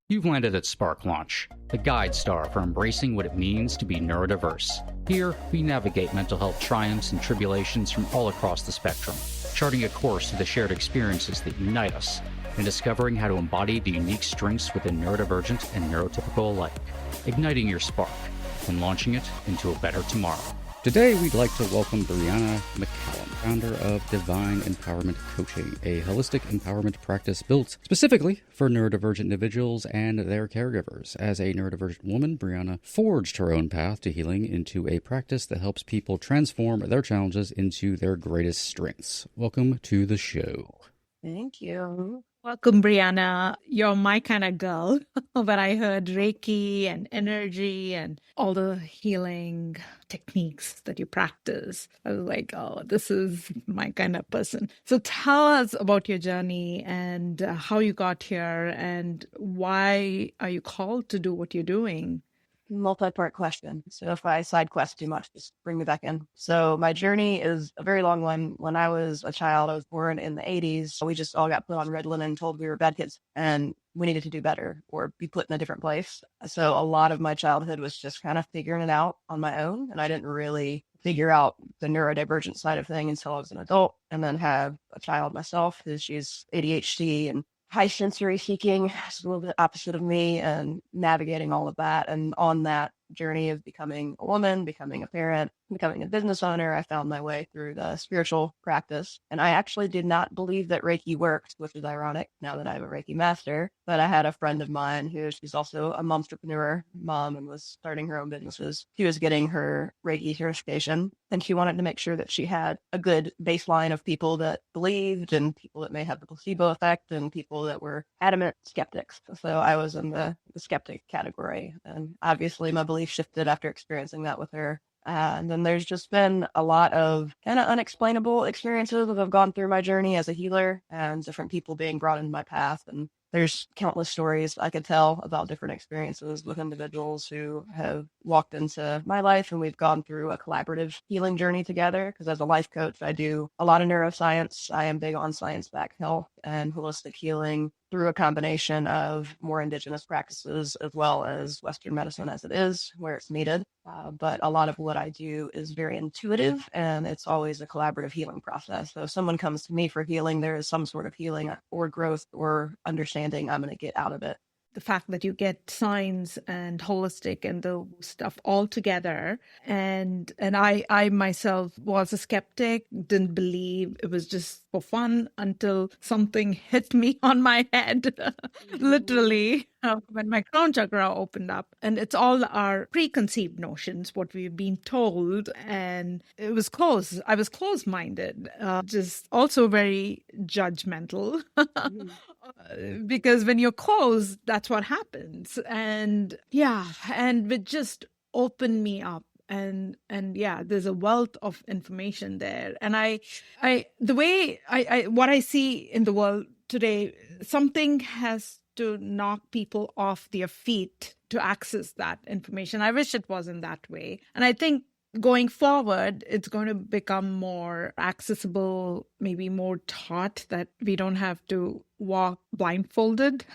You've landed at Spark Launch, the guide star for embracing what it means to be neurodiverse. Here, we navigate mental health triumphs and tribulations from all across the spectrum, charting a course through the shared experiences that unite us, and discovering how to embody the unique strengths within neurodivergent and neurotypical alike, igniting your spark and launching it into a better tomorrow. Today, we'd like to welcome Briana McCallum, founder of Divine Empowerment Coaching, a holistic empowerment practice built specifically for neurodivergent individuals and their caregivers. As a neurodivergent woman, Briana forged her own path to healing into a practice that helps people transform their challenges into their greatest strengths. Welcome to the show. Thank you. Welcome, Briana. You're my kind of girl. When I heard Reiki and energy and all the healing techniques that you practice, I was like, oh, this is my kind of person. So tell us about your journey and how you got here and why are you called to do what you're doing? Multi-part question. So if I side quest too much, just bring me back in. So my journey is a very long one. When I was a child, I was born in the 80s. We just all got put on red linen, told we were bad kids and we needed to do better or be put in a different place. So a lot of my childhood was just kind of figuring it out on my own. And I didn't really figure out the neurodivergent side of things until I was an adult, and then have a child myself who she's ADHD and high sensory seeking. It's a little bit opposite of me, and navigating all of that. And on that journey of becoming a woman, becoming a parent, becoming a business owner, I found my way through the spiritual practice. And I actually did not believe that Reiki worked, which is ironic now that I'm a Reiki master. But I had a friend of mine who she's also a momtrepreneur, mom, and was starting her own businesses. She was getting her Reiki certification, and she wanted to make sure that she had a good baseline of people that believed and people that may have the placebo effect and people that were adamant skeptics. So I was in the skeptic category. And obviously my belief shifted after experiencing that with her. And then there's just been a lot of kind of unexplainable experiences that have gone through my journey as a healer, and different people being brought into my path. And there's countless stories I could tell about different experiences with individuals who have walked into my life, and we've gone through a collaborative healing journey together. Because as a life coach, I do a lot of neuroscience. I am big on science-backed health and holistic healing through a combination of more indigenous practices as well as Western medicine as it is, where it's needed. But a lot of what I do is very intuitive, and it's always a collaborative healing process. So if someone comes to me for healing, there is some sort of healing or growth or understanding I'm going to get out of it. The fact that you get science and holistic and the stuff all together. And I myself was a skeptic, didn't believe, it was just for fun until something hit me on my head, literally, when my crown chakra opened up. And it's all our preconceived notions, what we've been told. And it was close. I was close-minded, just also very judgmental. Because when you're closed, that's what happens. And yeah, and it just opened me up. And yeah, there's a wealth of information there. And the way what I see in the world today, something has to knock people off their feet to access that information. I wish it wasn't that way. And I think going forward, it's going to become more accessible, maybe more taught, that we don't have to walk blindfolded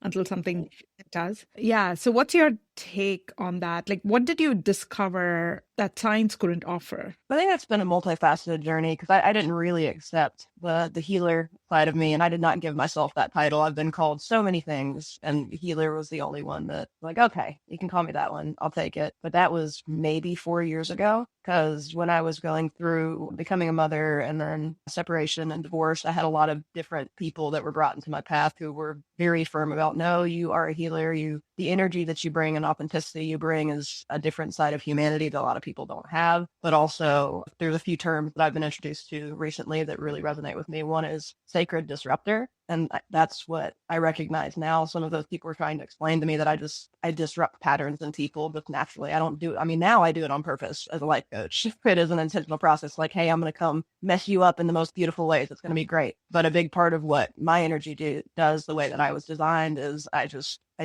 until something does. Yeah. So what's your take on that? Like, what did you discover that science couldn't offer? I think that's been a multifaceted journey, because I didn't really accept the healer side of me, and I did not give myself that title. I've been called so many things, and healer was the only one that, like, okay, you can call me that one. I'll take it. But that was maybe 4 years ago, because when I was going through becoming a mother and then separation and divorce, I had a lot of different people that were brought into my path who were very firm about, no, you are a healer. The energy that you bring and authenticity you bring is a different side of humanity that a lot of people don't have. But also, there's a few terms that I've been introduced to recently that really resonate with me. One is sacred disruptor. And that's what I recognize now. Some of those people were trying to explain to me that I disrupt patterns in people, but naturally I don't do it. I mean, now I do it on purpose as a life coach. It is an intentional process. Like, hey, I'm going to come mess you up in the most beautiful ways. It's going to be great. But a big part of what my energy does, the way that I was designed, is I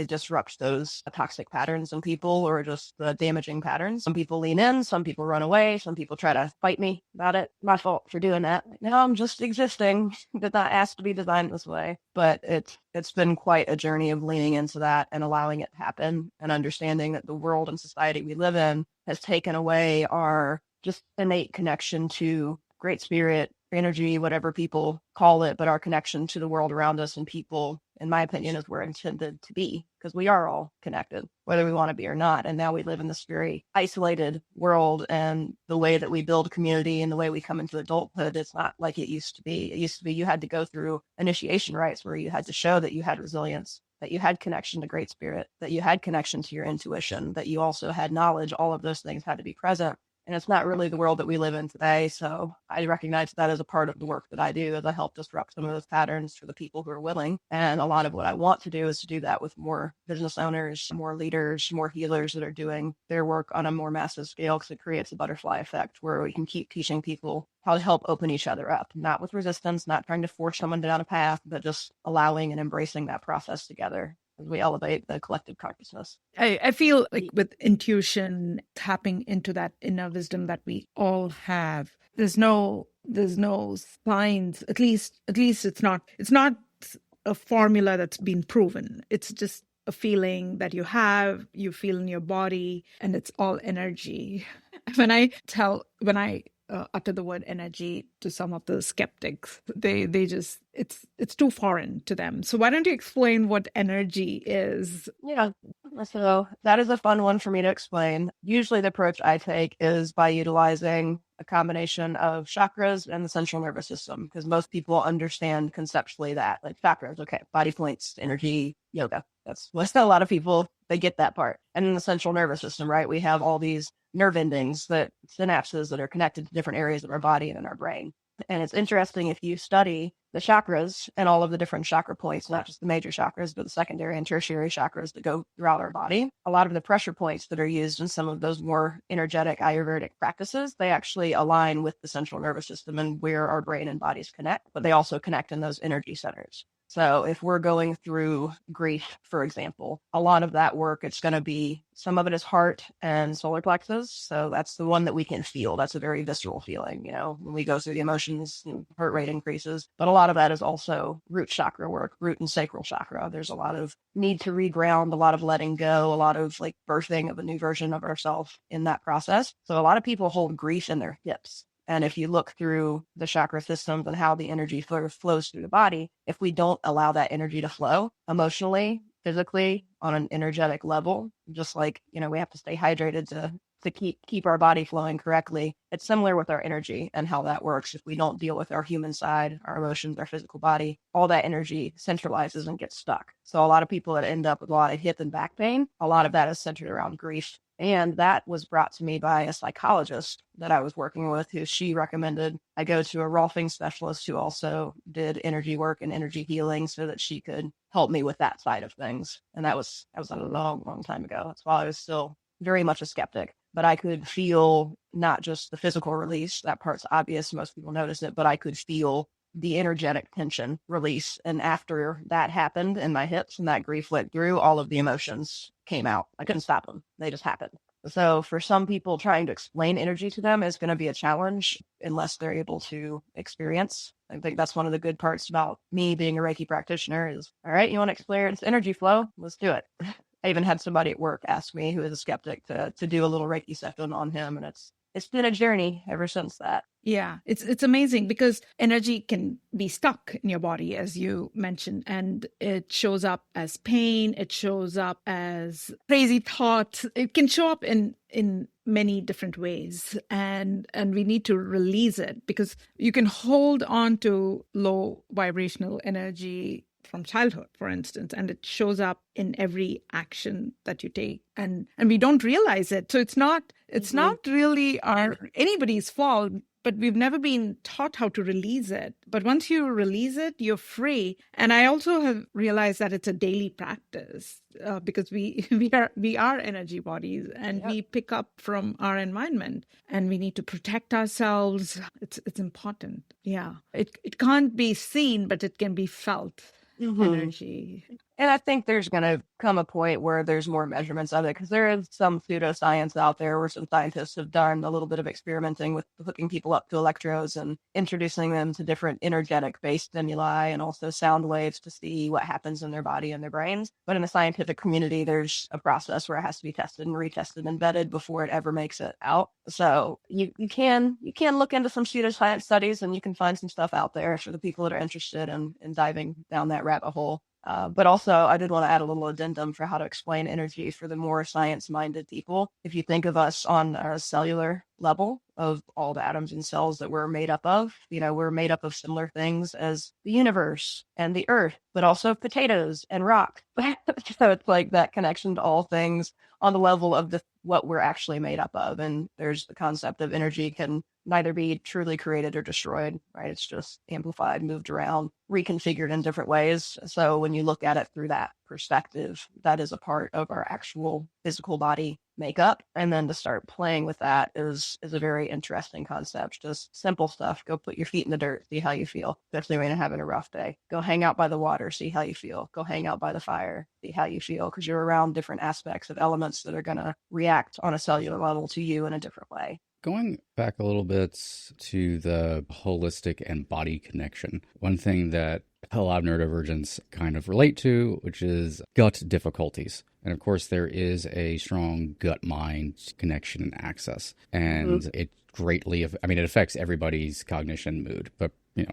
disrupt those toxic patterns in people, or just the damaging patterns. Some people lean in, some people run away, some people try to fight me about it. My fault for doing that. No, I'm just existing. Did not ask to be designed this way. way. But it's been quite a journey of leaning into that and allowing it to happen and understanding that the world and society we live in has taken away our just innate connection to great spirit, energy, whatever people call it, but our connection to the world around us and people, in my opinion, is where we're intended to be, because we are all connected, whether we want to be or not. And now we live in this very isolated world, and the way that we build community and the way we come into adulthood, it's not like it used to be. It used to be you had to go through initiation rites where you had to show that you had resilience, that you had connection to great spirit, that you had connection to your intuition, that you also had knowledge. All of those things had to be present. And it's not really the world that we live in today. So I recognize that as a part of the work that I do, as I help disrupt some of those patterns for the people who are willing. And a lot of what I want to do is to do that with more business owners, more leaders, more healers that are doing their work on a more massive scale, because it creates a butterfly effect where we can keep teaching people how to help open each other up, not with resistance, not trying to force someone down a path, but just allowing and embracing that process together as we elevate the collective consciousness. I feel like with intuition, tapping into that inner wisdom that we all have, there's no science, at least it's not a formula that's been proven. It's just a feeling that you feel in your body, and it's all energy. When I utter the word energy to some of the skeptics, they just, it's too foreign to them. So why don't you explain what energy is? Yeah, so that is a fun one for me to explain. Usually the approach I take is by utilizing a combination of chakras and the central nervous system, because most people understand conceptually that, like, chakras, okay, body points, energy, yoga. That's what a lot of people, they get that part. And in the central nervous system, right, we have all these nerve endings, that synapses that are connected to different areas of our body and in our brain. And it's interesting, if you study the chakras and all of the different chakra points, not just the major chakras, but the secondary and tertiary chakras that go throughout our body, a lot of the pressure points that are used in some of those more energetic Ayurvedic practices, they actually align with the central nervous system and where our brain and bodies connect, but they also connect in those energy centers. So if we're going through grief, for example, a lot of that work, it's going to be, some of it is heart and solar plexus. So that's the one that we can feel. That's a very visceral feeling, when we go through the emotions, heart rate increases. But a lot of that is also root chakra work, root and sacral chakra. There's a lot of need to reground, a lot of letting go, a lot of like birthing of a new version of ourselves in that process. So a lot of people hold grief in their hips. And if you look through the chakra systems and how the energy flows through the body, if we don't allow that energy to flow emotionally, physically, on an energetic level, just like, we have to stay hydrated to keep our body flowing correctly. It's similar with our energy and how that works. If we don't deal with our human side, our emotions, our physical body, all that energy centralizes and gets stuck. So a lot of people that end up with a lot of hip and back pain, a lot of that is centered around grief. And that was brought to me by a psychologist that I was working with, who she recommended I go to a Rolfing specialist who also did energy work and energy healing, so that she could help me with that side of things. And that was a long, long time ago. That's why I was still very much a skeptic. But I could feel not just the physical release, that part's obvious, most people notice it, but I could feel the energetic tension release. And after that happened in my hips and that grief went through, all of the emotions came out. I couldn't stop them. They just happened. So for some people, trying to explain energy to them is going to be a challenge unless they're able to experience. I think that's one of the good parts about me being a Reiki practitioner is, all right, you want to experience energy flow? Let's do it. I even had somebody at work ask me, who is a skeptic, to do a little Reiki session on him. And it's been a journey ever since that. Yeah, it's amazing, because energy can be stuck in your body, as you mentioned, and it shows up as pain. It shows up as crazy thoughts. It can show up in many different ways, and we need to release it, because you can hold on to low vibrational energy from childhood, for instance, and it shows up in every action that you take, and we don't realize it. So it's not really anybody's fault, but we've never been taught how to release it. But once you release it, you're free. And I also have realized that it's a daily practice, because we are energy bodies, and we pick up from our environment, and we need to protect ourselves. It's important. Yeah, it can't be seen, but it can be felt. Energy. And I think there's going to come a point where there's more measurements of it, because there is some pseudoscience out there where some scientists have done a little bit of experimenting with hooking people up to electrodes and introducing them to different energetic based stimuli and also sound waves to see what happens in their body and their brains. But in the scientific community, there's a process where it has to be tested and retested and vetted before it ever makes it out. So you can look into some pseudoscience studies, and you can find some stuff out there for the people that are interested in diving down that rabbit hole. But also, I did want to add a little addendum for how to explain energy for the more science-minded people. If you think of us on a cellular level of all the atoms and cells that we're made up of, we're made up of similar things as the universe and the earth, but also potatoes and rock. So it's like that connection to all things on the level of what we're actually made up of. And there's the concept of energy can neither be truly created or destroyed, right? It's just amplified, moved around, reconfigured in different ways. So when you look at it through that perspective, that is a part of our actual physical body makeup. And then to start playing with that is a very interesting concept. Just simple stuff. Go put your feet in the dirt, see how you feel, especially when you're having a rough day. Go hang out by the water, see how you feel. Go hang out by the fire, see how you feel, because you're around different aspects of elements that are going to react on a cellular level to you in a different way. Going back a little bit to the holistic and body connection, one thing that a lot of neurodivergents kind of relate to, which is gut difficulties. And of course, there is a strong gut-mind connection and access. And it greatly, it affects everybody's cognition mood, but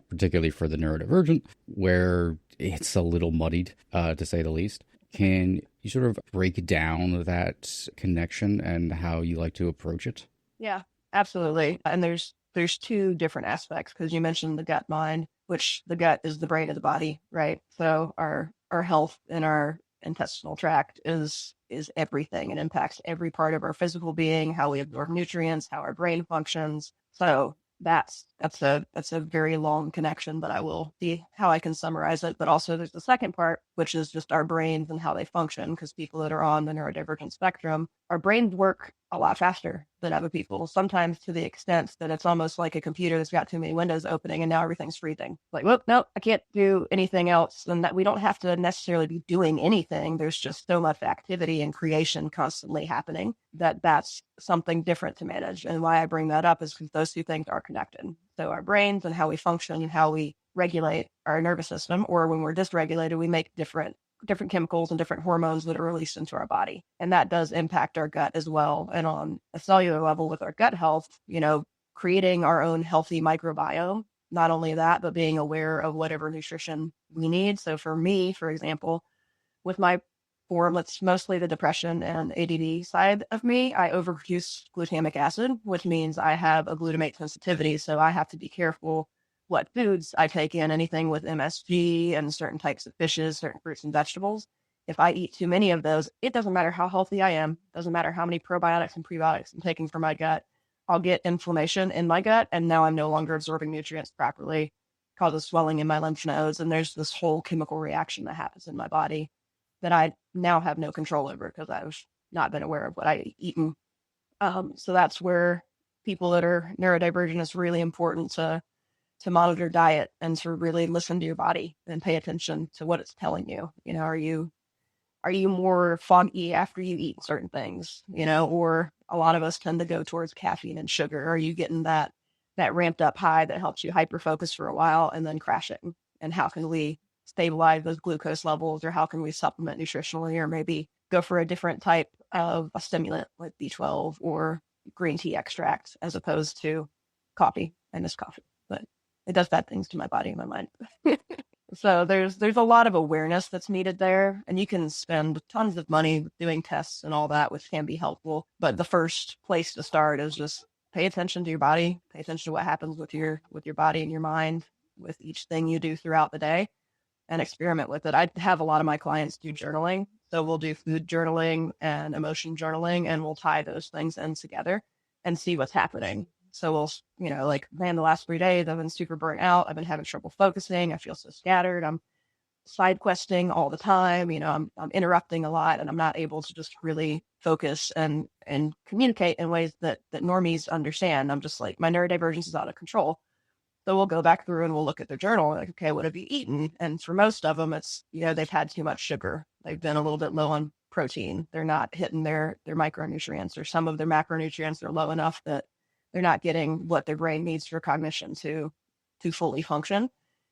particularly for the neurodivergent, where it's a little muddied, to say the least. Can you sort of break down that connection and how you like to approach it? Yeah. Absolutely. And there's two different aspects, because you mentioned the gut mind, which the gut is the brain of the body, right? So our health in our intestinal tract is everything. It impacts every part of our physical being, how we absorb nutrients, how our brain functions. So that's a very long connection, but I will see how I can summarize it. But also there's the second part, which is just our brains and how they function, because people that are on the neurodivergent spectrum, our brains work a lot faster than other people, sometimes to the extent that it's almost like a computer that's got too many windows opening and now everything's freezing. Like, whoop, no, I can't do anything else. And that we don't have to necessarily be doing anything. There's just so much activity and creation constantly happening that's something different to manage. And why I bring that up is because those two things are connected. So our brains and how we function and how we regulate our nervous system, or when we're dysregulated, we make different chemicals and different hormones that are released into our body. And that does impact our gut as well. And on a cellular level with our gut health, creating our own healthy microbiome, not only that, but being aware of whatever nutrition we need. So for me, for example, with my form, it's mostly the depression and ADD side of me. I overproduce glutamic acid, which means I have a glutamate sensitivity. So I have to be careful what foods I take in, anything with MSG and certain types of fishes, certain fruits and vegetables. If I eat too many of those, it doesn't matter how healthy I am, doesn't matter how many probiotics and prebiotics I'm taking for my gut, I'll get inflammation in my gut, and now I'm no longer absorbing nutrients properly, causes swelling in my lymph nodes, and there's this whole chemical reaction that happens in my body that I now have no control over because I've not been aware of what I eaten. So that's where people that are neurodivergent, is really important to monitor diet and to really listen to your body and pay attention to what it's telling you. Are you more foggy after you eat certain things, or a lot of us tend to go towards caffeine and sugar. Are you getting that ramped up high that helps you hyper focus for a while and then crashing? And how can we stabilize those glucose levels, or how can we supplement nutritionally, or maybe go for a different type of a stimulant like B12 or green tea extract as opposed to coffee? I miss coffee, but it does bad things to my body and my mind. So there's a lot of awareness that's needed there, and you can spend tons of money doing tests and all that, which can be helpful. But the first place to start is just pay attention to your body, pay attention to what happens with your body and your mind with each thing you do throughout the day, and experiment with it. I have a lot of my clients do journaling. So we'll do food journaling and emotion journaling, and we'll tie those things in together and see what's happening. So we'll, like, man, the last 3 days I've been super burnt out. I've been having trouble focusing. I feel so scattered. I'm side questing all the time. I'm interrupting a lot, and I'm not able to just really focus and communicate in ways that normies understand. I'm just like, my neurodivergence is out of control. So we'll go back through and we'll look at their journal, like, okay, what have you eaten? And for most of them, it's, they've had too much sugar. They've been a little bit low on protein. They're not hitting their micronutrients, or some of their macronutrients are low enough that they're not getting what their brain needs for cognition to fully function.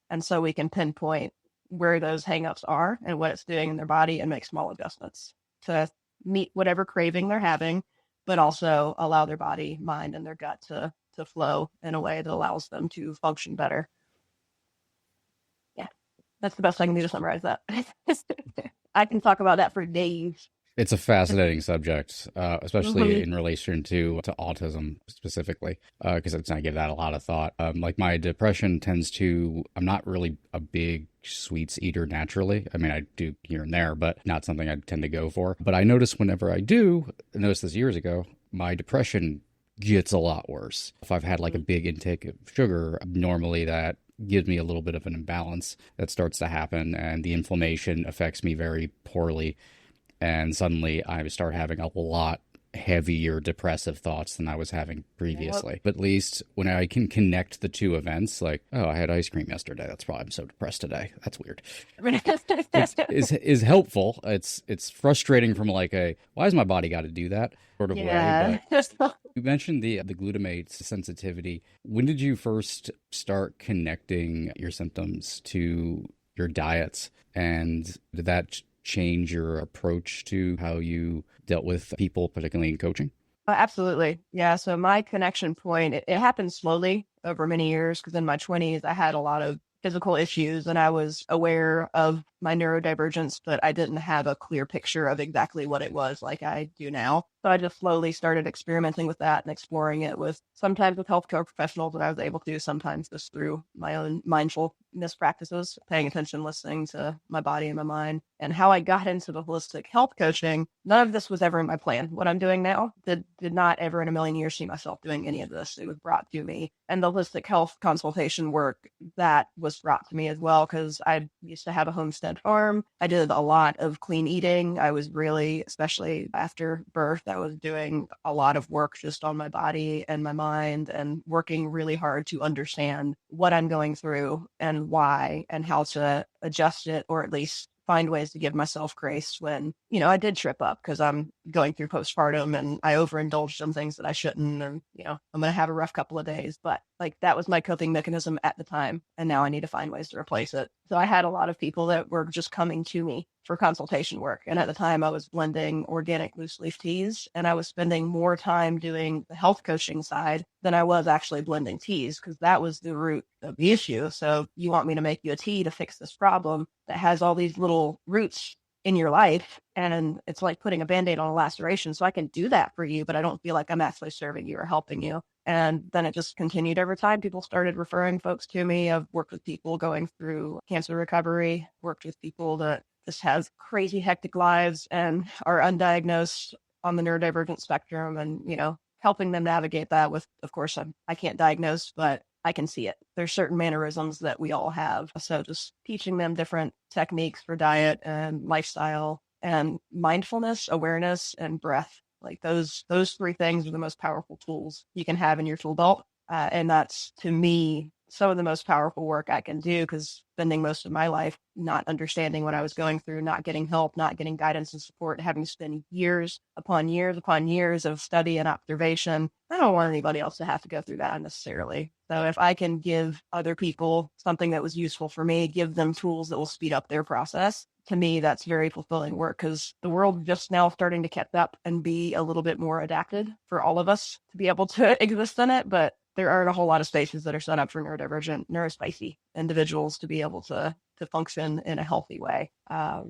And so we can pinpoint where those hangups are and what it's doing in their body and make small adjustments to meet whatever craving they're having, but also allow their body, mind, and their gut to flow in a way that allows them to function better. Yeah, that's the best I can do to summarize that. I can talk about that for days. It's a fascinating subject, especially in relation to autism specifically, because I give that a lot of thought. Like my depression I'm not really a big sweets eater naturally. I mean, I do here and there, but not something I tend to go for. But I notice whenever I noticed this years ago, my depression gets a lot worse. If I've had like a big intake of sugar, normally that gives me a little bit of an imbalance that starts to happen, and the inflammation affects me very poorly. And suddenly I start having a lot heavier depressive thoughts than I was having previously. Yep. But at least when I can connect the two events, like, oh, I had ice cream yesterday. That's why I'm so depressed today. That's weird. is helpful. It's frustrating from like why has my body got to do that sort of way? But you mentioned the glutamate sensitivity. When did you first start connecting your symptoms to your diets? And did that change your approach to how you dealt with people, particularly in coaching? Absolutely. Yeah. So my connection point, it happened slowly over many years, because in my 20s, I had a lot of physical issues and I was aware of my neurodivergence, but I didn't have a clear picture of exactly what it was like I do now. So I just slowly started experimenting with that and exploring it sometimes with healthcare professionals that I was able to, sometimes just through my own mindfulness practices, paying attention, listening to my body and my mind. And how I got into the holistic health coaching, none of this was ever in my plan. What I'm doing now did not ever in a million years see myself doing any of this. It was brought to me. And the holistic health consultation work, that was brought to me as well, because I used to have a homestead farm. I did a lot of clean eating. I was really, especially after birth, I was doing a lot of work just on my body and my mind, and working really hard to understand what I'm going through and why, and how to adjust it, or at least find ways to give myself grace when, I did trip up, because I'm going through postpartum and I overindulged in things that I shouldn't. And, I'm going to have a rough couple of days, but like that was my coping mechanism at the time. And now I need to find ways to replace it. So I had a lot of people that were just coming to me for consultation work. And at the time I was blending organic loose leaf teas, and I was spending more time doing the health coaching side than I was actually blending teas, because that was the root of the issue. So you want me to make you a tea to fix this problem that has all these little roots in your life, and it's like putting a Band-Aid on a laceration. So I can do that for you, but I don't feel like I'm actually serving you or helping you. And then it just continued over time. People started referring folks to me. I've worked with people going through cancer recovery, worked with people that just have crazy hectic lives and are undiagnosed on the neurodivergent spectrum, and, helping them navigate that with, of course, I can't diagnose, but I can see it. There's certain mannerisms that we all have. So just teaching them different techniques for diet and lifestyle and mindfulness, awareness, and breath. Like those three things are the most powerful tools you can have in your tool belt. And that's, to me, some of the most powerful work I can do, because spending most of my life not understanding what I was going through, not getting help, not getting guidance and support, having to spend years upon years upon years of study and observation. I don't want anybody else to have to go through that unnecessarily. So if I can give other people something that was useful for me, give them tools that will speed up their process, to me, that's very fulfilling work, because the world just now starting to catch up and be a little bit more adapted for all of us to be able to exist in it. But there aren't a whole lot of spaces that are set up for neurodivergent, neurospicy individuals to be able to function in a healthy way.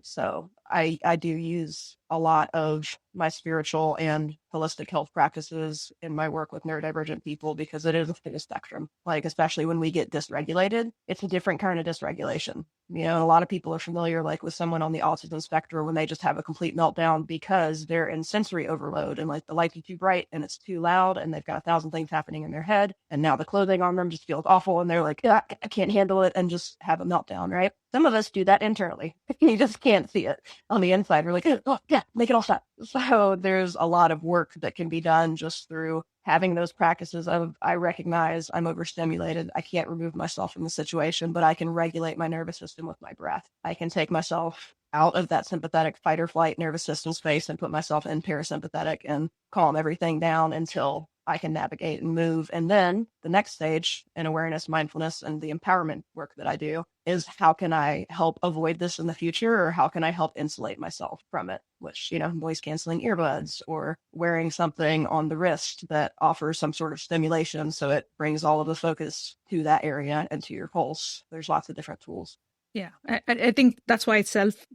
So I do use a lot of my spiritual and holistic health practices in my work with neurodivergent people, because it is a spectrum. Like, especially when we get dysregulated, it's a different kind of dysregulation. And a lot of people are familiar, like with someone on the autism spectrum, when they just have a complete meltdown because they're in sensory overload, and like the lights are too bright and it's too loud, and they've got 1,000 things happening in their head. And now the clothing on them just feels awful, and they're like, I can't handle it, and just have a meltdown, right? Some of us do that internally. You just can't see it. On the inside, we're like, oh, yeah, make it all stop. So there's a lot of work that can be done just through having those practices of, I recognize I'm overstimulated. I can't remove myself from the situation, but I can regulate my nervous system with my breath. I can take myself out of that sympathetic fight or flight nervous system space and put myself in parasympathetic and calm everything down until I can navigate and move. And then the next stage in awareness, mindfulness, and the empowerment work that I do is, how can I help avoid this in the future, or how can I help insulate myself from it? Which, noise canceling earbuds, or wearing something on the wrist that offers some sort of stimulation so it brings all of the focus to that area and to your pulse. There's lots of different tools. Yeah, I think that's why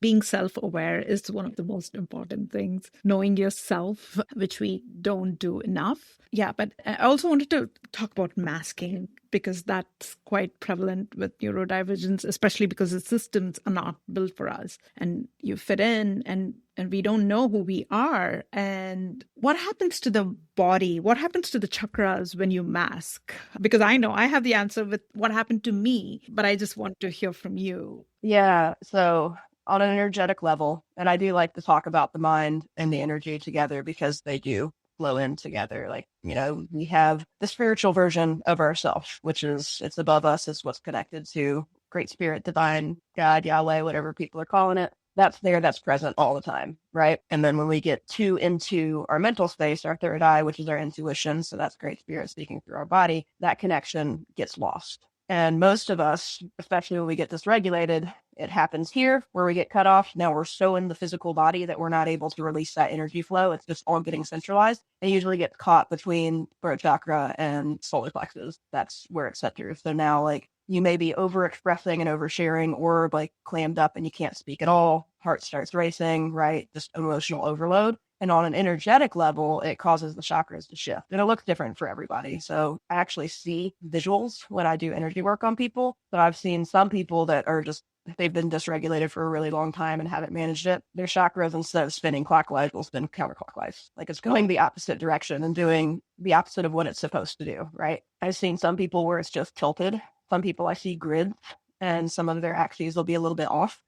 being self-aware is one of the most important things, knowing yourself, which we don't do enough. Yeah, but I also wanted to talk about masking, because that's quite prevalent with neurodivergence, especially because the systems are not built for us, and you fit in and we don't know who we are. And what happens to the body? What happens to the chakras when you mask? Because I know I have the answer with what happened to me, but I just want to hear from you. Yeah. So on an energetic level, and I do like to talk about the mind and the energy together because they do flow in together. Like, we have the spiritual version of ourself, which is, it's above us. It's what's connected to Great Spirit, Divine, God, Yahweh, whatever people are calling it. That's there, that's present all the time, right? And then when we get too into our mental space, our third eye, which is our intuition, so that's Great Spirit speaking through our body, that connection gets lost. And most of us, especially when we get dysregulated, it happens here where we get cut off. Now we're so in the physical body that we're not able to release that energy flow. It's just all getting centralized. It usually gets caught between throat chakra and solar plexus. That's where it's centered. So now, like, you may be overexpressing and oversharing, or like clammed up and you can't speak at all. Heart starts racing, right? Just emotional overload. And on an energetic level, it causes the chakras to shift. And it looks different for everybody. So I actually see visuals when I do energy work on people. So I've seen some people that are just, they've been dysregulated for a really long time and haven't managed it. Their chakras, instead of spinning clockwise, will spin counterclockwise. Like, it's going the opposite direction and doing the opposite of what it's supposed to do, right? I've seen some people where it's just tilted. Some people I see grids, and some of their axes will be a little bit off.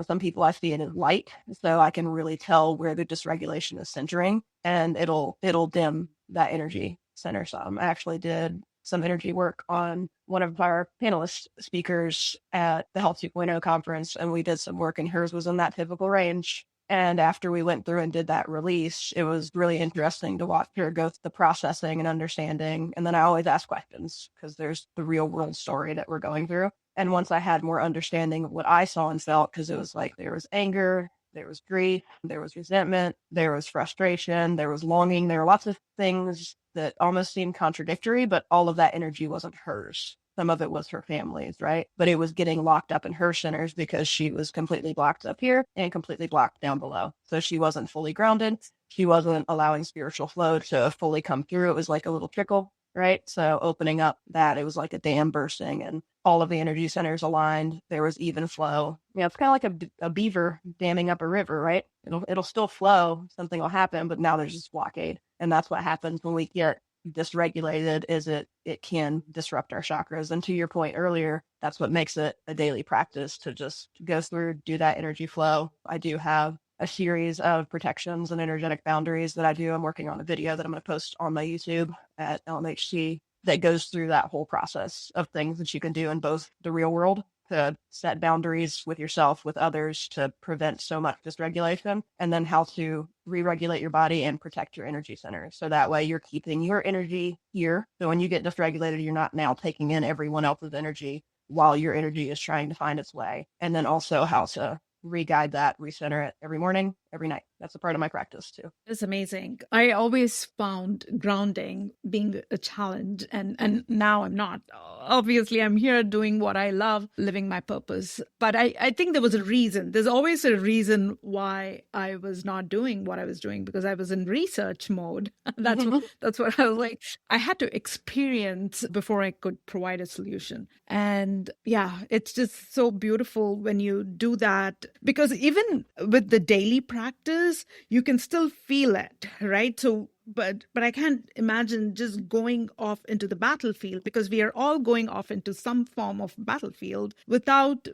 Some people I see it as light, so I can really tell where the dysregulation is centering, and it'll dim that energy center some. I actually did some energy work on one of our panelist speakers at the Health 2.0 conference, and we did some work, and hers was in that typical range. And after we went through and did that release, it was really interesting to watch her go through the processing and understanding. And then I always ask questions, because there's the real world story that we're going through. And once I had more understanding of what I saw and felt, because it was like, there was anger, there was grief, there was resentment, there was frustration, there was longing, there were lots of things that almost seemed contradictory, but all of that energy wasn't hers. Some of it was her family's, right? But it was getting locked up in her centers because she was completely blocked up here and completely blocked down below. So she wasn't fully grounded. She wasn't allowing spiritual flow to fully come through. It was like a little trickle, right? So opening up that, it was like a dam bursting, and all of the energy centers aligned. There was even flow. It's kind of like a beaver damming up a river, right? It'll still flow. Something will happen, but now there's this blockade. And that's what happens when we get dysregulated, is it can disrupt our chakras. And to your point earlier, that's what makes it a daily practice to just go through, do that energy flow. I do have a series of protections and energetic boundaries that I do. I'm working on a video that I'm going to post on my YouTube at LMHC that goes through that whole process of things that you can do in both the real world to set boundaries with yourself, with others, to prevent so much dysregulation, and then how to re-regulate your body and protect your energy center. So that way you're keeping your energy here. So when you get dysregulated, you're not now taking in everyone else's energy while your energy is trying to find its way. And then also how to re-guide that, recenter it every morning, every night. That's a part of my practice too. It's amazing. I always found grounding being a challenge, and now I'm not. Obviously, I'm here doing what I love, living my purpose. But I think there was a reason. There's always a reason why I was not doing what I was doing, because I was in research mode. That's what I was like. I had to experience before I could provide a solution. And yeah, it's just so beautiful when you do that, because even with the daily practice, you can still feel it, right? So but I can't imagine just going off into the battlefield, because we are all going off into some form of battlefield without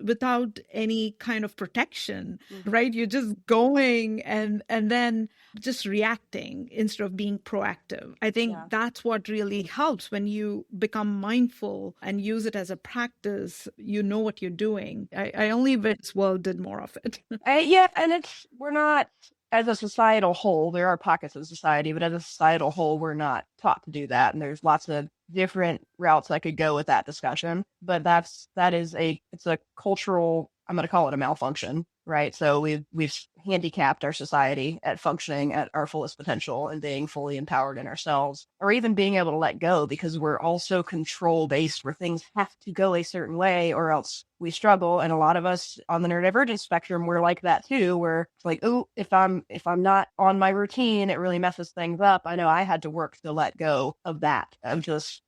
any kind of protection, right? You're just going and then just reacting instead of being proactive. I think that's what really helps when you become mindful and use it as a practice. You know what you're doing. I only wish this world did more of it. Yeah, and we're not, as a societal whole, there are pockets of society, but as a societal whole, we're not taught to do that. And there's lots of different routes I could go with that discussion. But it's a cultural, I'm going to call it a malfunction, right? So we've handicapped our society at functioning at our fullest potential and being fully empowered in ourselves, or even being able to let go, because we're also control based, where things have to go a certain way or else we struggle. And a lot of us on the neurodivergent spectrum, we're like that too, where it's like, oh, if I'm not on my routine, it really messes things up. I know I had to work to let go of that.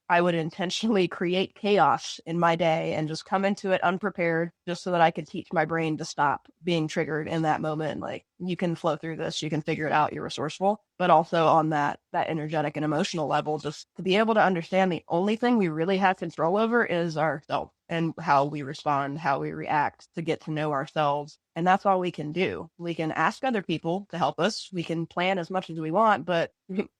I would intentionally create chaos in my day and just come into it unprepared, just so that I could teach my brain to stop being triggered in that moment. Like, you can flow through this, you can figure it out, you're resourceful. But also on that energetic and emotional level, just to be able to understand the only thing we really have control over is ourselves and how we respond, how we react, to get to know ourselves. And that's all we can do. We can ask other people to help us. We can plan as much as we want, but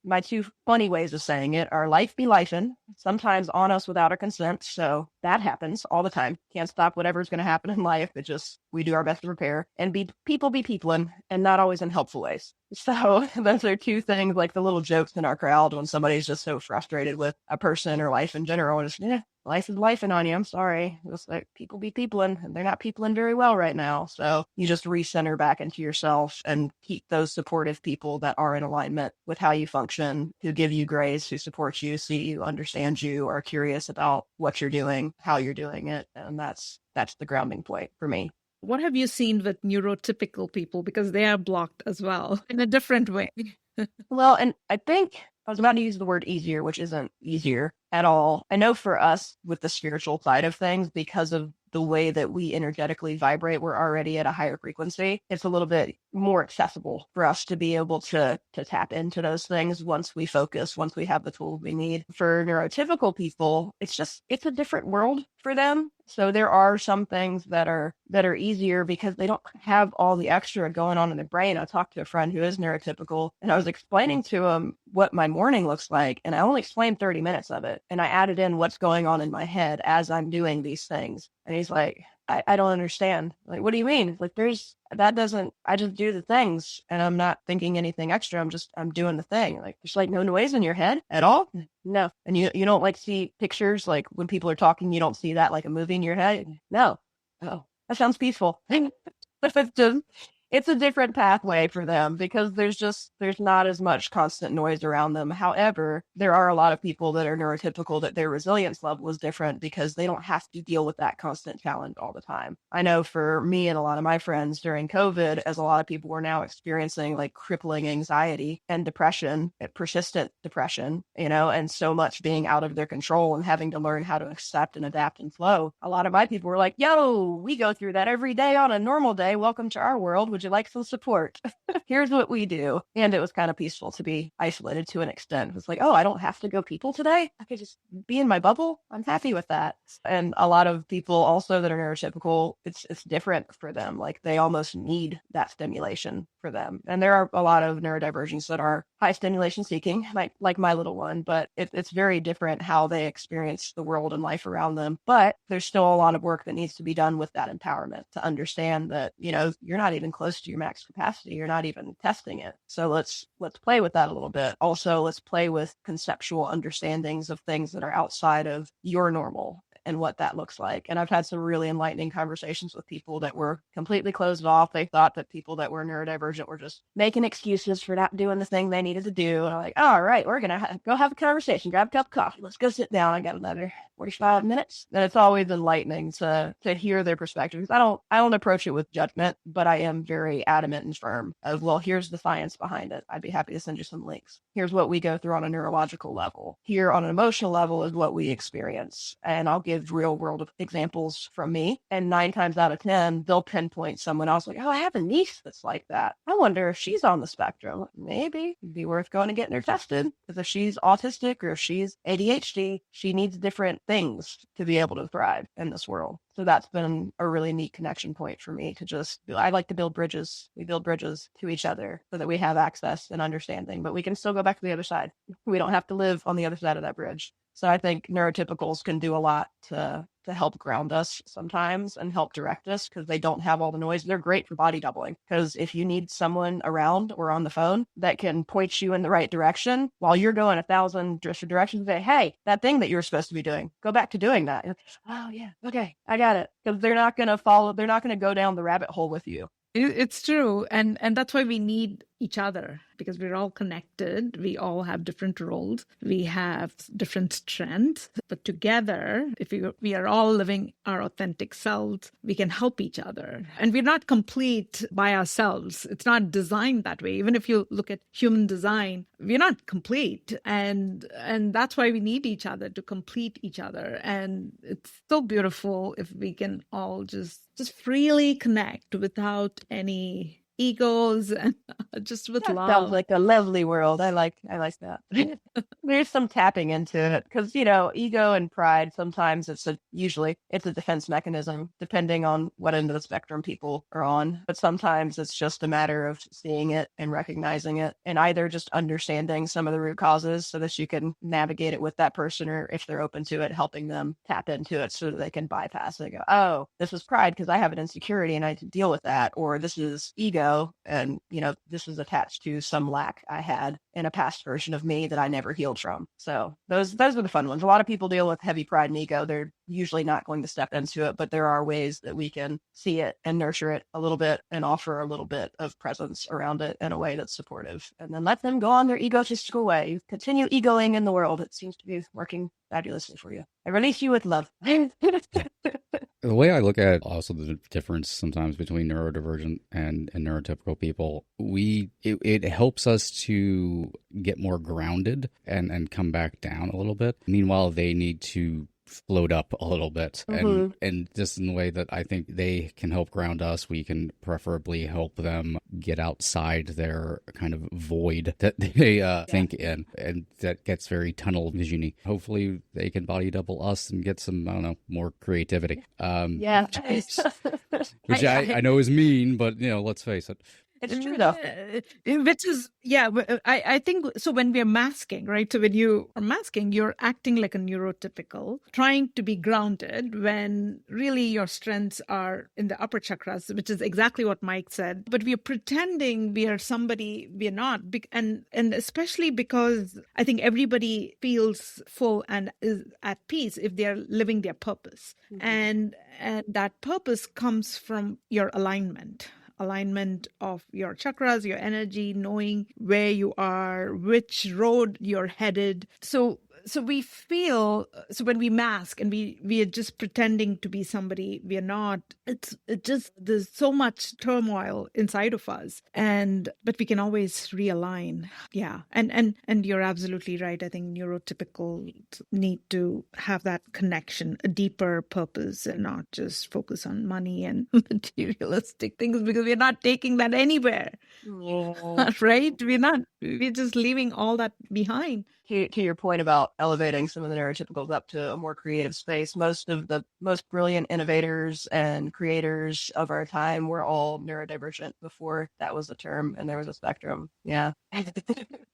my two funny ways of saying it are life be lifing, sometimes on us without our consent. So that happens all the time. Can't stop whatever's going to happen in life. It just, we do our best to prepare, and be peopling, and not always in helpful ways. So those are two things, like the little jokes in our crowd when somebody's just so frustrated with a person or life in general. Just, life is lifing on you. I'm sorry. It's like, people be peopling, and they're not peopling very well right now. So you just recenter back into yourself and keep those supportive people that are in alignment with how you function, who give you grace, who support you, see you, understand you, are curious about what you're doing, how you're doing it. And that's the grounding point for me. What have you seen with neurotypical people? Because they are blocked as well in a different way. Well, and I think I was about to use the word easier, which isn't easier at all. I know for us with the spiritual side of things, because of the way that we energetically vibrate, we're already at a higher frequency. It's a little bit more accessible for us to be able to tap into those things once we focus, once we have the tools we need. For neurotypical people, it's a different world for them. So there are some things that are easier because they don't have all the extra going on in their brain. I talked to a friend who is neurotypical, and I was explaining to him what my morning looks like, and I only explained 30 minutes of it. And I added in what's going on in my head as I'm doing these things. And he's like, I don't understand. Like, what do you mean? Like, I just do the things, and I'm not thinking anything extra. I'm doing the thing. Like, there's like no noise in your head at all. No. And you don't like see pictures, like when people are talking, you don't see that like a movie in your head. No. Oh, that sounds peaceful. It's a different pathway for them because there's not as much constant noise around them. However, there are a lot of people that are neurotypical that their resilience level is different because they don't have to deal with that constant challenge all the time. I know for me and a lot of my friends during COVID, as a lot of people were now experiencing like crippling anxiety and depression, persistent depression, and so much being out of their control and having to learn how to accept and adapt and flow. A lot of my people were like, yo, we go through that every day on a normal day. Welcome to our world. Would you like some support? Here's what we do. And it was kind of peaceful to be isolated to an extent. It was like, oh, I don't have to go people today. I could just be in my bubble. I'm happy with that. And a lot of people also that are neurotypical, it's different for them. Like they almost need that stimulation for them. And there are a lot of neurodivergents that are high stimulation seeking, like my little one, but it's very different how they experience the world and life around them. But there's still a lot of work that needs to be done with that empowerment to understand that, you're not even close to your max capacity. You're not even testing it. So let's play with that a little bit. Also, let's play with conceptual understandings of things that are outside of your normal and what that looks like. And I've had some really enlightening conversations with people that were completely closed off. They thought that people that were neurodivergent were just making excuses for not doing the thing they needed to do. And I'm like, all right, we're going to go have a conversation, grab a cup of coffee. Let's go sit down. I got another 45 minutes. And it's always enlightening to hear their perspectives. I don't approach it with judgment, but I am very adamant and firm of, well, here's the science behind it. I'd be happy to send you some links. Here's what we go through on a neurological level. Here on an emotional level is what we experience. And I'll give give real world examples from me. And 9 times out of 10, they'll pinpoint someone else like, oh, I have a niece that's like that. I wonder if she's on the spectrum. Maybe it'd be worth going and getting her tested, because if she's autistic or if she's ADHD, she needs different things to be able to thrive in this world. So that's been a really neat connection point for me to just, I like to build bridges. We build bridges to each other so that we have access and understanding, but we can still go back to the other side. We don't have to live on the other side of that bridge. So I think neurotypicals can do a lot to help ground us sometimes and help direct us, because they don't have all the noise. They're great for body doubling, because if you need someone around or on the phone that can point you in the right direction while you're going 1,000 different directions, say, hey, that thing that you're supposed to be doing, go back to doing that. Oh yeah, okay, I got it. Because they're not going to go down the rabbit hole with you. It's true. And that's why we need each other, because we're all connected. We all have different roles. We have different strengths. But together, if we are all living our authentic selves, we can help each other. And we're not complete by ourselves. It's not designed that way. Even if you look at human design, we're not complete. And that's why we need each other to complete each other. And it's so beautiful if we can all just freely connect without any egos and just with love. Sounds like a lovely world. I like that. There's some tapping into it, because ego and pride, sometimes usually it's a defense mechanism depending on what end of the spectrum people are on, but sometimes it's just a matter of seeing it and recognizing it, and either just understanding some of the root causes so that you can navigate it with that person, or if they're open to it, helping them tap into it so that they can bypass it. Go, oh, this is pride because I have an insecurity and I need to deal with that, or this is ego and this is attached to some lack I had in a past version of me that I never healed from. So those are the fun ones. A lot of people deal with heavy pride and ego. They're usually not going to step into it, but there are ways that we can see it and nurture it a little bit and offer a little bit of presence around it in a way that's supportive, and then let them go on their egotistical way. You continue egoing in the world. It seems to be working fabulously for you. I release you with love. The way I look at also the difference sometimes between neurodivergent and neurotypical people, it helps us to get more grounded and come back down a little bit. Meanwhile, they need to float up a little bit, and just in the way that I think they can help ground us, we can preferably help them get outside their kind of void that they think in, and that gets very tunnel visiony. Hopefully they can body double us and get some, I don't know, more creativity. Which I know is mean, but let's face it. It's true though. Which is, I think, so when we're masking, right? So when you are masking, you're acting like a neurotypical, trying to be grounded when really your strengths are in the upper chakras, which is exactly what Mike said. But we are pretending we are somebody we're not. And especially because I think everybody feels full and is at peace if they're living their purpose. And that purpose comes from your alignment of your chakras, your energy, knowing where you are, which road you're headed. So we feel, so when we mask and we are just pretending to be somebody we are not, it's just, there's so much turmoil inside of us, but we can always realign. Yeah. And you're absolutely right. I think neurotypical need to have that connection, a deeper purpose, and not just focus on money and materialistic things, because we're not taking that anywhere. Right? We're just leaving all that behind. To your point about elevating some of the neurotypicals up to a more creative space, most of the most brilliant innovators and creators of our time were all neurodivergent before that was a term and there was a spectrum. Yeah. And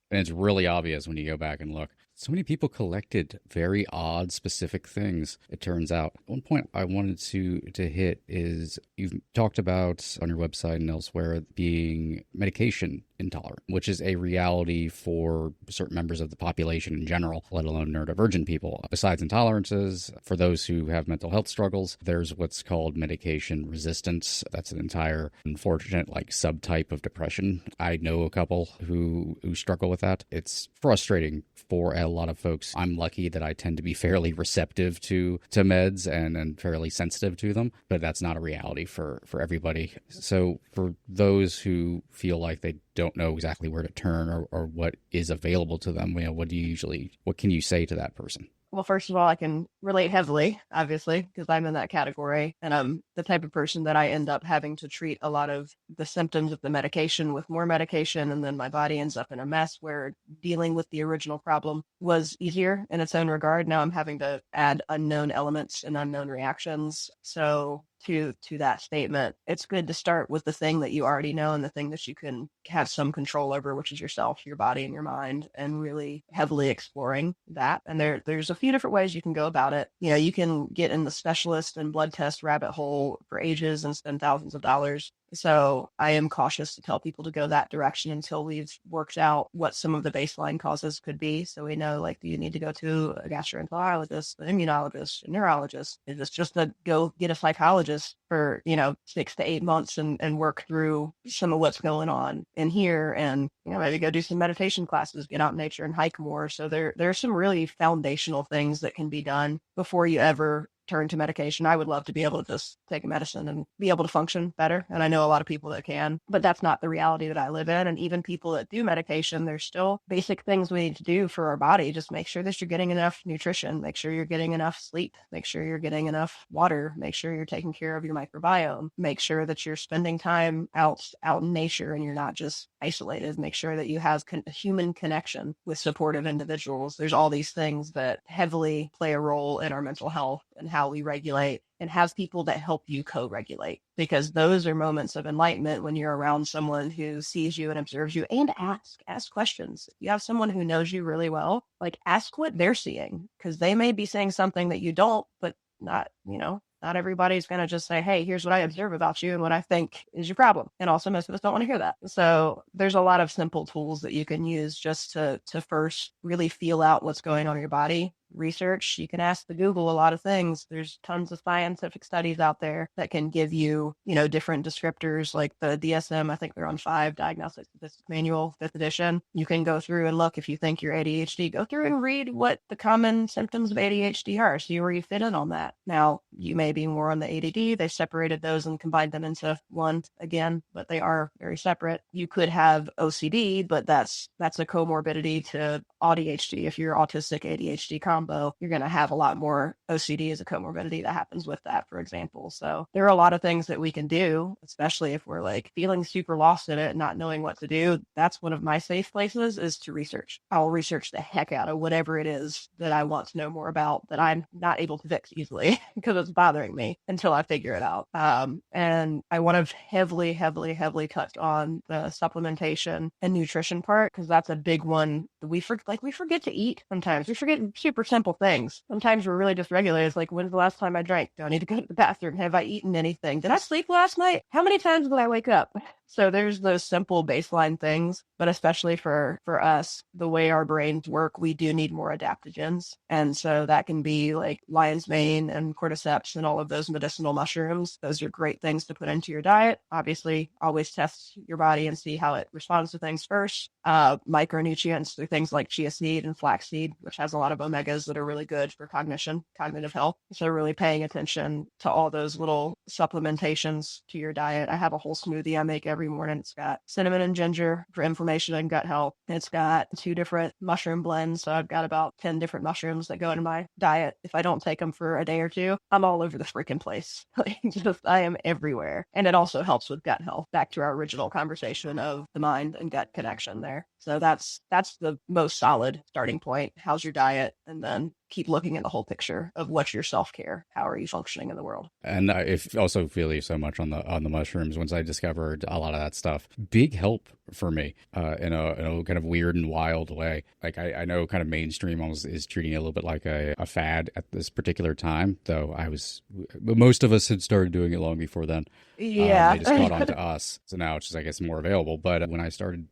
it's really obvious when you go back and look. So many people collected very odd, specific things, it turns out. One point I wanted to hit is you've talked about on your website and elsewhere being medication intolerant, which is a reality for certain members of the population in general, let alone neurodivergent people. Besides intolerances, for those who have mental health struggles, there's what's called medication resistance. That's an entire unfortunate subtype of depression. I know a couple who struggle with that. It's frustrating for a lot of folks. I'm lucky that I tend to be fairly receptive to meds and fairly sensitive to them, but that's not a reality for everybody. So for those who feel like they don't know exactly where to turn or what is available to them, what can you say to that person? Well, first of all, I can relate heavily, obviously, because I'm in that category. And I'm the type of person that I end up having to treat a lot of the symptoms of the medication with more medication. And then my body ends up in a mess where dealing with the original problem was easier in its own regard. Now I'm having to add unknown elements and unknown reactions. So to that statement, it's good to start with the thing that you already know and the thing that you can have some control over, which is yourself, your body, and your mind, and really heavily exploring that. And there's a few different ways you can go about it. You can get in the specialist and blood test rabbit hole for ages and spend thousands of dollars. So I am cautious to tell people to go that direction until we've worked out what some of the baseline causes could be. So we know, like, do you need to go to a gastroenterologist, an immunologist, a neurologist? Is this just to go get a psychologist for, 6 to 8 months and work through some of what's going on in here, and, maybe go do some meditation classes, get out in nature and hike more. So there's some really foundational things that can be done before you ever turn to medication. I would love to be able to just take a medicine and be able to function better. And I know a lot of people that can, but that's not the reality that I live in. And even people that do medication, there's still basic things we need to do for our body. Just make sure that you're getting enough nutrition, make sure you're getting enough sleep, make sure you're getting enough water, make sure you're taking care of your microbiome, make sure that you're spending time out in nature and you're not just isolated, make sure that you have human connection with supportive individuals. There's all these things that heavily play a role in our mental health and how we regulate, and have people that help you co-regulate, because those are moments of enlightenment when you're around someone who sees you and observes you. And ask questions. If you have someone who knows you really well, like, ask what they're seeing, because they may be saying something that you don't, but not everybody's going to just say, hey, here's what I observe about you and what I think is your problem. And also, most of us don't want to hear that. So there's a lot of simple tools that you can use just to first really feel out what's going on in your body. Research, you can ask the Google a lot of things. There's tons of scientific studies out there that can give you, different descriptors, like the DSM. I think they're on 5 Diagnostic Statistics Manual, 5th edition. You can go through and look, if you think you're ADHD, go through and read what the common symptoms of ADHD are. See where you fit in on that. Now, you may be more on the ADD. They separated those and combined them into one again, but they are very separate. You could have OCD, but that's a comorbidity to ADHD. If you're autistic ADHD combo, you're going to have a lot more OCD as a comorbidity that happens with that, for example. So there are a lot of things that we can do, especially if we're like feeling super lost in it, not knowing what to do. That's one of my safe places, is to research. I'll research the heck out of whatever it is that I want to know more about that I'm not able to fix easily because it's bothering me until I figure it out. And I want to heavily touch on the supplementation and nutrition part, because that's a big one. We forget to eat sometimes. We forget super simple things. Sometimes we're really dysregulated. It's like, when's the last time I drank? Do I need to go to the bathroom? Have I eaten anything? Did I sleep last night? How many times did I wake up? So there's those simple baseline things, but especially for us, the way our brains work, we do need more adaptogens. And so that can be like lion's mane and cordyceps and all of those medicinal mushrooms. Those are great things to put into your diet. Obviously, always test your body and see how it responds to things first. Micronutrients through things like chia seed and flaxseed, which has a lot of omegas that are really good for cognitive health. So really paying attention to all those little supplementations to your diet. I have a whole smoothie I make every morning. It's got cinnamon and ginger for inflammation and gut health. It's got 2 different mushroom blends. So I've got about 10 different mushrooms that go into my diet. If I don't take them for a day or two, I'm all over the freaking place. I am everywhere. And it also helps with gut health. Back to our original conversation of the mind and gut connection there. So that's the most solid starting point. How's your diet? And then keep looking at the whole picture of what's your self-care. How are you functioning in the world? And I also feel you so much on the mushrooms. Once I discovered a lot of that stuff, big help for me in a kind of weird and wild way. Like I know kind of mainstream almost is treating it a little bit like a fad at this particular time, though most of us had started doing it long before then. Yeah. They just caught on to us. So now it's just, I guess, more available. But when I started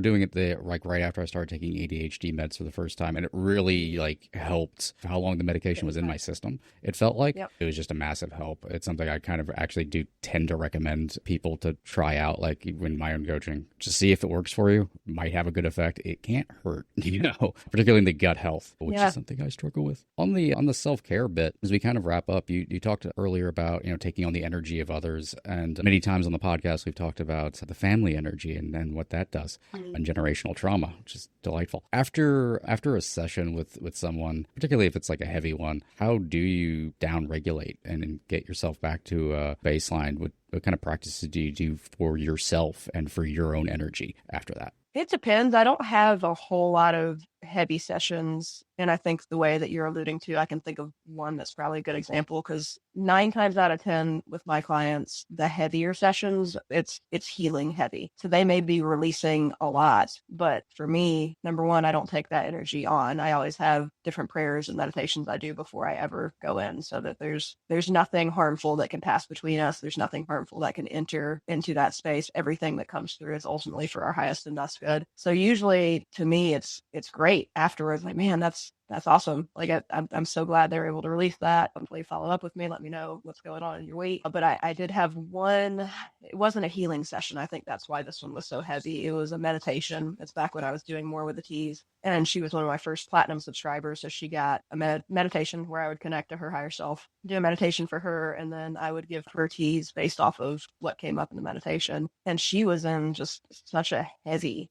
doing it right after I started taking ADHD meds for the first time, and it really helped how long the medication was in my system. It felt like It was just a massive help. It's something I kind of actually do tend to recommend people to try out, like in my own coaching, just see if it works for you. It might have a good effect. It can't hurt, particularly in the gut health, which is something I struggle with. On the self-care bit, as we kind of wrap up, you talked earlier about, taking on the energy of others. And many times on the podcast, we've talked about the family energy and what that does and generational trauma, which is delightful. After a session with someone, particularly particularly if it's like a heavy one. How do you down regulate and get yourself back to a baseline? What kind of practices do you do for yourself and for your own energy after that? It depends. I don't have a whole lot of heavy sessions. And I think the way that you're alluding to, I can think of one that's probably a good example, because 9 times out of 10 with my clients, the heavier sessions, it's healing heavy. So they may be releasing a lot. But for me, number one, I don't take that energy on. I always have different prayers and meditations I do before I ever go in, so that there's nothing harmful that can pass between us. There's nothing harmful that can enter into that space. Everything that comes through is ultimately for our highest and best good. So usually to me, it's great afterwards. Like, man, that's awesome. Like, I'm so glad they were able to release that. Hopefully follow up with me, let me know what's going on in your week. But I did have one, it wasn't a healing session. I think that's why this one was so heavy. It was a meditation. It's back when I was doing more with the teas. And she was one of my first platinum subscribers. So she got a meditation where I would connect to her higher self, do a meditation for her, and then I would give her teas based off of what came up in the meditation. And she was in just such a heavy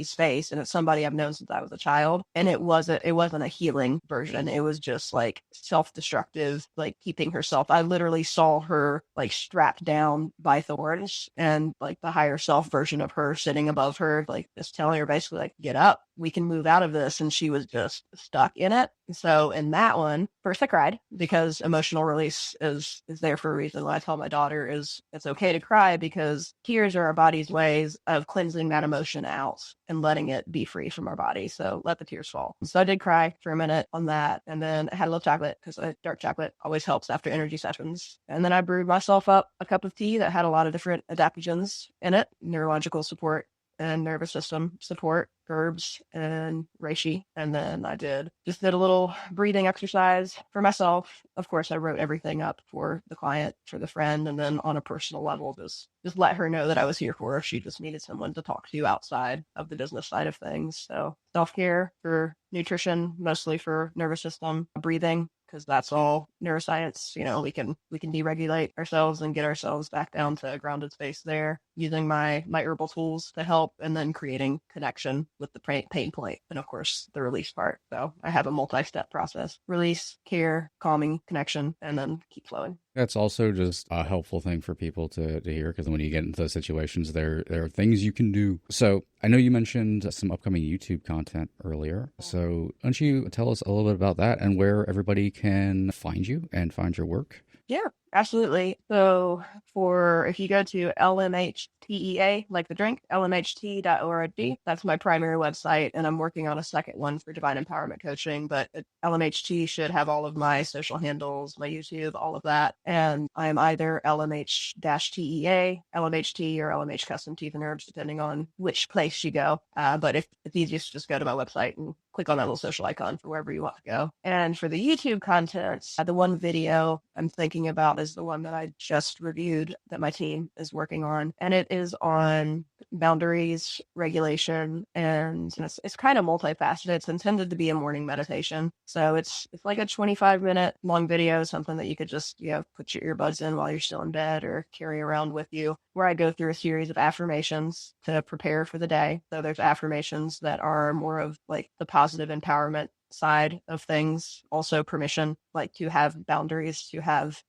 space. And it's somebody I've known since I was a child. And it wasn't a healing version. It was just like self-destructive, like keeping herself. I literally saw her like strapped down by thorns, and like the higher self version of her sitting above her, like just telling her basically like, get up, we can move out of this. And she was just stuck in it. So in that one, first I cried, because emotional release is there for a reason. What I tell my daughter is it's okay to cry, because tears are our body's ways of cleansing that emotion out and letting it be free from our body. So let the tears fall. So I did cry for a minute on that. And then I had a little chocolate, because dark chocolate always helps after energy sessions. And then I brewed myself up a cup of tea that had a lot of different adaptogens in it, neurological support and nervous system support, herbs and reishi. And then I did a little breathing exercise for myself. Of course, I wrote everything up for the client, for the friend, and then on a personal level, just let her know that I was here for her if she just needed someone to talk to outside of the business side of things. So self-care for nutrition, mostly for nervous system, breathing, because that's all neuroscience. We can deregulate ourselves and get ourselves back down to a grounded space there, using my herbal tools to help, and then creating connection with the pain point, and of course the release part. So I have a multi-step process: release, care, calming, connection, and then keep flowing. That's also just a helpful thing for people to hear, because when you get into those situations, there are things you can do. So I know you mentioned some upcoming YouTube content earlier. So why don't you tell us a little bit about that and where everybody can find you and find your work? Yeah, absolutely. So if you go to LMHTEA, like the drink, lmht.org, that's my primary website. And I'm working on a second one for divine empowerment coaching, but LMHT should have all of my social handles, my YouTube, all of that. And I'm either LMH-TEA, LMHT, or LMH Custom Teeth and Herbs, depending on which place you go. But if it's easiest, just go to my website and click on that little social icon for wherever you want to go. And for the YouTube content, the one video I'm thinking about is the one that I just reviewed that my team is working on. And it is on boundaries, regulation, and it's kind of multifaceted. It's intended to be a morning meditation. So it's like a 25-minute long video, something that you could just, put your earbuds in while you're still in bed or carry around with you, where I go through a series of affirmations to prepare for the day. So there's affirmations that are more of like the positive empowerment side of things. Also permission, like to have boundaries, to have,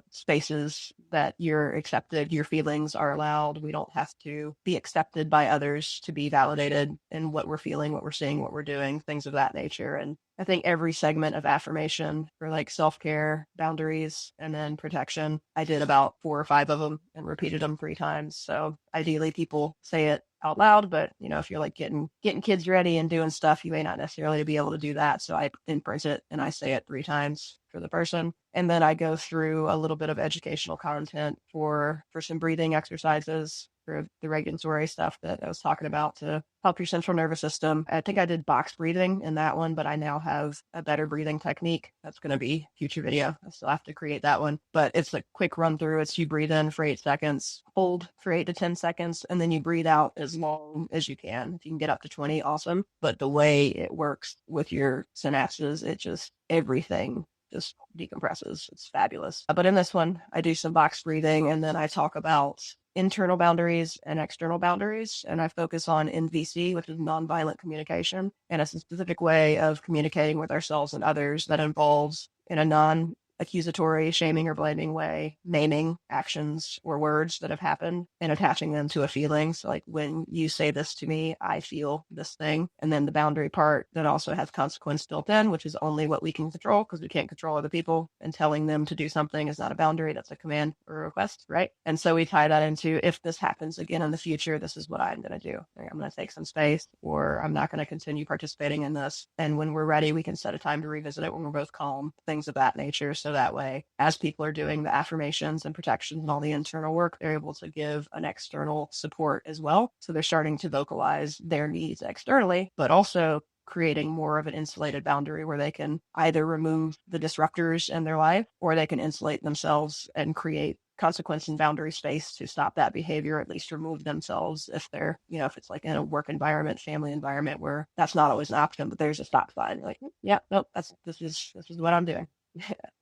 spaces that you're accepted, your feelings are allowed. We don't have to be accepted by others to be validated in what we're feeling, what we're seeing, what we're doing, things of that nature. And I think every segment of affirmation for like self-care, boundaries, and then protection, I did about 4 or 5 of them and repeated them 3 times. So ideally people say it out loud, but if you're like getting kids ready and doing stuff, you may not necessarily be able to do that. So I imprint it and I say it 3 times for the person. And then I go through a little bit of educational content for some breathing exercises, for the regulatory stuff that I was talking about to help your central nervous system. I think I did box breathing in that one, but I now have a better breathing technique. That's going to be future video. I still have to create that one, but it's a quick run through. It's you breathe in for 8 seconds, hold for 8 to 10 seconds, and then you breathe out as long as you can. If you can get up to 20, awesome. But the way it works with your synapses, it just, everything just decompresses. It's fabulous. But in this one, I do some box breathing, and then I talk about internal boundaries and external boundaries. And I focus on NVC, which is nonviolent communication. And it's a specific way of communicating with ourselves and others that involves, in a non-accusatory, shaming, or blaming way, naming actions or words that have happened and attaching them to a feeling. So like, when you say this to me, I feel this thing. And then the boundary part that also has consequence built in, which is only what we can control because we can't control other people. And telling them to do something is not a boundary. That's a command or a request, right? And so we tie that into, if this happens again in the future, this is what I'm going to do. I'm going to take some space, or I'm not going to continue participating in this. And when we're ready, we can set a time to revisit it when we're both calm, things of that nature. So that way, as people are doing the affirmations and protections and all the internal work, they're able to give an external support as well. So they're starting to vocalize their needs externally, but also creating more of an insulated boundary where they can either remove the disruptors in their life, or they can insulate themselves and create consequence and boundary space to stop that behavior, at least remove themselves if they're, if it's like in a work environment, family environment, where that's not always an option, but there's a stop sign. You're like, yeah, nope, this is what I'm doing.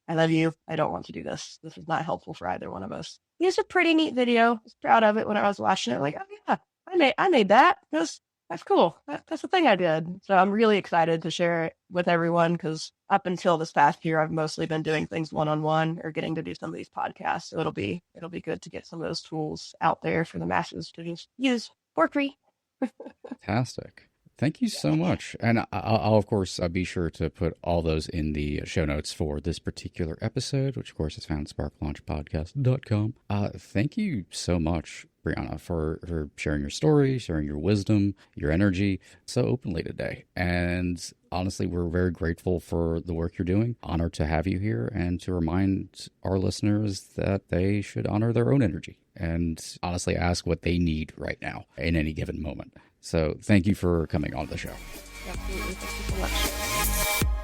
I love you. I don't want to do this. This is not helpful for either one of us. It's a pretty neat video. I was proud of it when I was watching it. Like, oh yeah, I made that. That's cool. That's the thing I did. So I'm really excited to share it with everyone, because up until this past year, I've mostly been doing things one-on-one or getting to do some of these podcasts. So it'll be good to get some of those tools out there for the masses to just use for free. Fantastic. Thank you so much. And I'll of course, be sure to put all those in the show notes for this particular episode, which, of course, is found at sparklaunchpodcast.com. Thank you so much, Briana, for sharing your story, sharing your wisdom, your energy so openly today. And honestly, we're very grateful for the work you're doing. Honored to have you here, and to remind our listeners that they should honor their own energy and honestly ask what they need right now in any given moment. So thank you for coming on the show. Absolutely. Thank you so much.